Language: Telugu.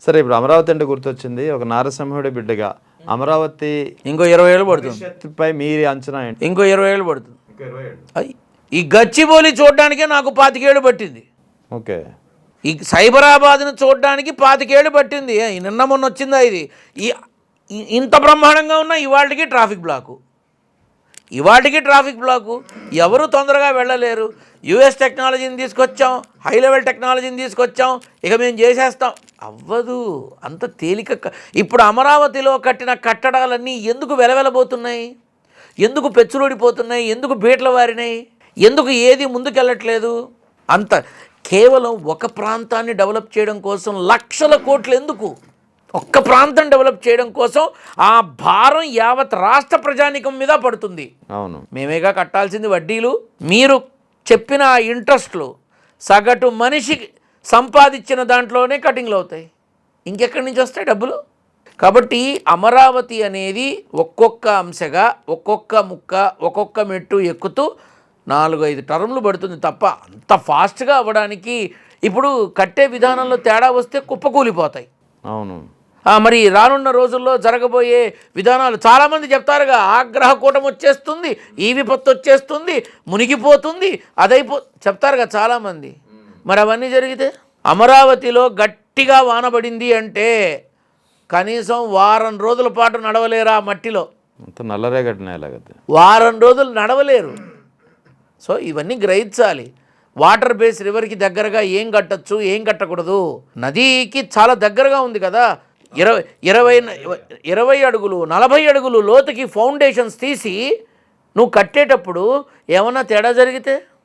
సరే ఇప్పుడు అమరావతి అంటే గుర్తొచ్చింది. ఒక నారసింహుడి బిడ్డగా అమరావతి ఇంకో 20 ఏళ్ళు పడుతుంది. భవిష్యత్తుపై మీ అంచనా ఏంటి? ఇంకో 20 ఏళ్ళు పడుతుంది. ఇంకా 20 ఏళ్ళు. అయ్ ఈ గచ్చిబౌలి చూడడానికే నాకు 25 ఏళ్ళు పట్టింది. ఓకే. ఈ సైబరాబాద్ను చూడడానికి 25 ఏళ్ళు పట్టింది. నిన్న మొన్న వచ్చిందా ఇది? ఈ ఇంత బ్రహ్మాండంగా ఉన్న ఇవాళకి ట్రాఫిక్ బ్లాకు. ఎవరు తొందరగా వెళ్ళలేరు. యుఎస్ టెక్నాలజీని తీసుకొచ్చాం, హై లెవెల్ టెక్నాలజీని తీసుకొచ్చాం, ఇక మేము చేసేస్తాం. అవ్వదు అంత తేలిక. ఇప్పుడు అమరావతిలో కట్టిన కట్టడాలన్నీ ఎందుకు వెలవెలబోతున్నాయి? ఎందుకు పెచ్చులుడిపోతున్నాయి? ఎందుకు బీటలు వారినాయి? ఎందుకు ఏది ముందుకెళ్ళట్లేదు? అంత కేవలం ఒక ప్రాంతాన్ని డెవలప్ చేయడం కోసం లక్షల కోట్లు ఎందుకు? ఒక్క ప్రాంతం డెవలప్ చేయడం కోసం ఆ భారం యావత్ రాష్ట్ర ప్రజానీకం మీద పడుతుంది. అవును. మేమేగా కట్టాల్సింది వడ్డీలు. మీరు చెప్పిన ఇంట్రెస్ట్లు సగటు మనిషి సంపాదించిన దాంట్లోనే కటింగ్లు అవుతాయి. ఇంకెక్కడి నుంచి వస్తాయి డబ్బులు? కాబట్టి అమరావతి అనేది ఒక్కొక్క అంశగా ఒక్కొక్క ముక్క ఒక్కొక్క మెట్టు ఎక్కుతూ 4-5 టర్ములు పడుతుంది తప్ప అంత ఫాస్ట్గా అవ్వడానికి ఇప్పుడు కట్టే విధానంలో తేడా వస్తే కుప్పకూలిపోతాయి. అవును. మరి రానున్న రోజుల్లో జరగబోయే విధానాలు చాలామంది చెప్తారుగా, ఆగ్రహ కూటమి వచ్చేస్తుంది, ఈ విపత్తు వచ్చేస్తుంది, మునిగిపోతుంది, చెప్తారుగా చాలామంది. మరి అవన్నీ జరిగితే అమరావతిలో గట్టిగా వానబడింది అంటే కనీసం వారం రోజుల పాటు నడవలేరా మట్టిలో? నల్లరేగట్టినాయిలాగైతే వారం రోజులు నడవలేరు. సో ఇవన్నీ గ్రహించాలి. వాటర్ బేస్ రివర్కి దగ్గరగా ఏం కట్టచ్చు, ఏం కట్టకూడదు. నదికి చాలా దగ్గరగా ఉంది కదా. 20 అడుగులు 40 అడుగులు లోతుకి ఫౌండేషన్స్ తీసి నువ్వు కట్టేటప్పుడు ఏమన్నా తేడా జరిగితే